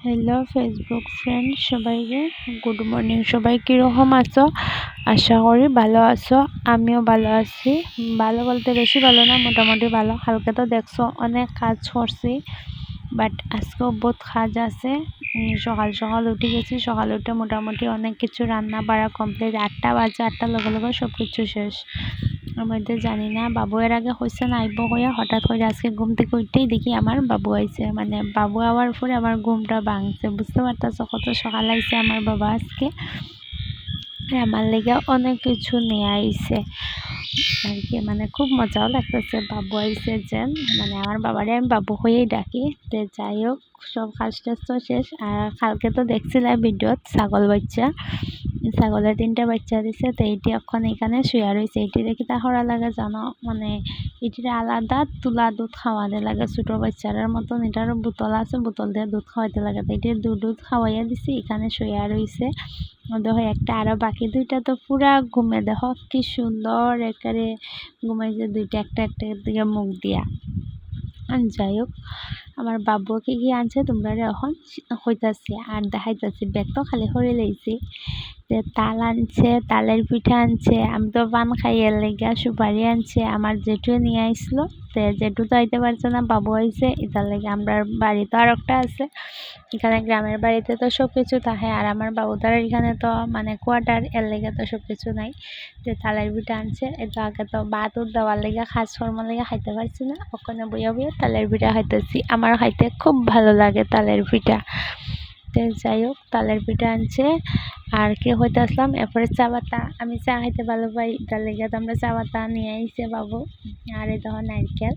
Hello Facebook friend সবাইকে good morning. সবাই কীরকম আছো? আশা করি ভালো আছো। আমিও ভালো আছি। ভালো বলতে বেশি ভালো না, মোটামুটি ভালো। কালকে তো দেখছো অনেক কাজ করছি, বাট আজকেও বহুত কাজ আছে। সকাল সকাল উঠে গেছি। সকাল উঠে মোটামুটি অনেক কিছু রান্না বাড়া কমপ্লিট। 8টা বাজে, 8টার লগে লগে সব কিছু শেষ। মধ্যে জানি না বাবু এর আগে হয়েছে না আইব হইয়া, হঠাৎ করে আজকে ঘুম থেকে উঠতেই দেখি আমার বাবু আইছে। মানে বাবু আওয়ার পরে আমার ঘুমটা ভাঙছে। বুঝতে পারতেছো কত সকাল আইছে আমার বাবা আজকে। আমার লেগে অনেক কিছু নিয়ে আইছে আর কি। মানে খুব মজাও লাগতেছে বাবু আইছে যে। মানে আমার বাবারে আমি বাবু হয়েই ডাকি। তো যাই হোক, সব কাজ টাজ তো শেষ। আর কালকে তো দেখছিলাম ভিডিওত ছাগল বাচ্চা, ছাগলের 3টা বাচ্চা দিছে। তো এইটি এখন এখানে শুয়ে রয়েছে। এইটি দেখি তা হরা লাগে জানো, মানে এটির আলাদা তুলা দুধ খাওয়াতে লাগে ছোটো বাচ্চারার মতন। এটারও বোতল আছে, বোতল দিয়ে দুধ খাওয়াইতে লাগে। তো এটির দুধ খাওয়াইয়া দিছি, এখানে শুয়ে রয়েছে। দেখো একটা, আরো বাকি 2টা তো পুরা ঘুমে। দেখো কি সুন্দর একেবারে ঘুমাইছে 2টা, একটা দিকে মুখ দিয়া। যাই হোক, আমার বাবুকে কি আনছে তোমরা এখন হইতাছি আর দেখাইতাছি। ব্যাগ তো খালি করে লইছি। তাল আনছে, তালের পিঠা আনছে। আমি তো পান খাইয়ের লেগে সুপারি আনছে। আমার জেঠু নিয়ে আইসলো। জেঠু তো আইতে পারছে না, বাবু আইছে। এটার লেগে আমরা বাড়ি তো আর একটা আছে এখানে, গ্রামের বাড়িতে তো সব কিছু থাকে। আর আমার বাবুদার এখানে তো মানে কোয়ার্টার, এর লেগে তো সব কিছু নাই। তালের পিঠা আনছে। এটা আগে তো ভাত দেওয়ার লেগে খাস ফরমার লেগে খাইতে পারছি না, ওখানে বইয়া বইয়া তালের পিঠা খাইতেছি। আমার খাইতে খুব ভালো লাগে তালের পিঠা। যাই হোক, তালের পিঠা আনছে। আর কি হইতে আসলাম এরপরে চা পাতা। আমি চা খাইতে ভালো পাই, তার লেগে তো আমরা চা পাতা নিয়ে আইছে বাবু। আর এই দেখো নারকেল,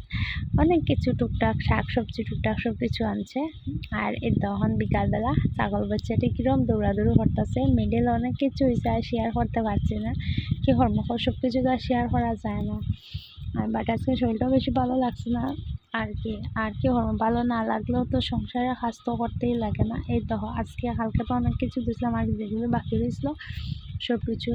অনেক কিছু টুকটাক শাক সবজি টুকটাক সব কিছু আনছে। আর এই তখন বিকালবেলা ছাগল বাচ্চাটি কিরম দৌড়াদৌড়ি করতেছে। মিডিল অনেক কিছু হয়েছে, আর শেয়ার করতে পারছি না। কি কর্মক সব কিছু তো আর শেয়ার করা যায় না। আর বাট আজকে শরীরটাও বেশি ভালো লাগছে না আর কি। ভালো না লাগলেও তো সংসারে কাজ তো করতেই লাগে না। এই দেখো আজকে কালকে তো অনেক কিছু দিয়েছিলাম, আর যেগুলো বাকি রয়েছিল সব কিছু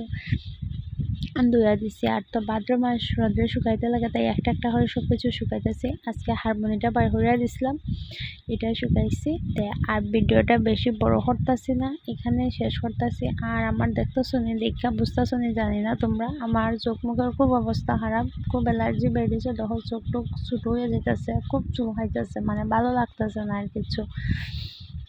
ধুয়া দিছি। আর তো ভাদ্র মাস রোদ্রে শুকাইতে লাগে, তাই একটা একটা করে সব কিছু শুকাইতেছি। আজকে হারমোনিটা বার হইয়া দিছিলাম, এটা শুকাইছি। আর ভিডিওটা বেশি বড় করতেছি না, এখানে শেষ করতেছি। আর আমার দেখতেছো নি, দেখা বুঝতেছো নি জানি না তোমরা, আমার চোখ মুখের খুব অবস্থা খারাপ, খুব অ্যালার্জি বেরিয়েছে। দেখো চোখ টোক ছোটো হয়ে যেতেছে, খুব চুল খাইতেছে, মানে ভালো লাগতেছে না আর কিছু।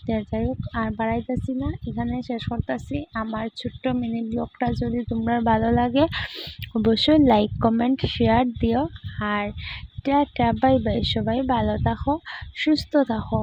যাই হোক, আর বাড়াইতেছি না, এখানে শেষ করতেছি। আমার ছোট্ট মিনি ব্লগটা যদি তোমরা ভালো লাগে অবশ্যই লাইক কমেন্ট শেয়ার দিও। আর টাটা বাই বাই, সবাই ভালো থাকো, সুস্থ থাকো।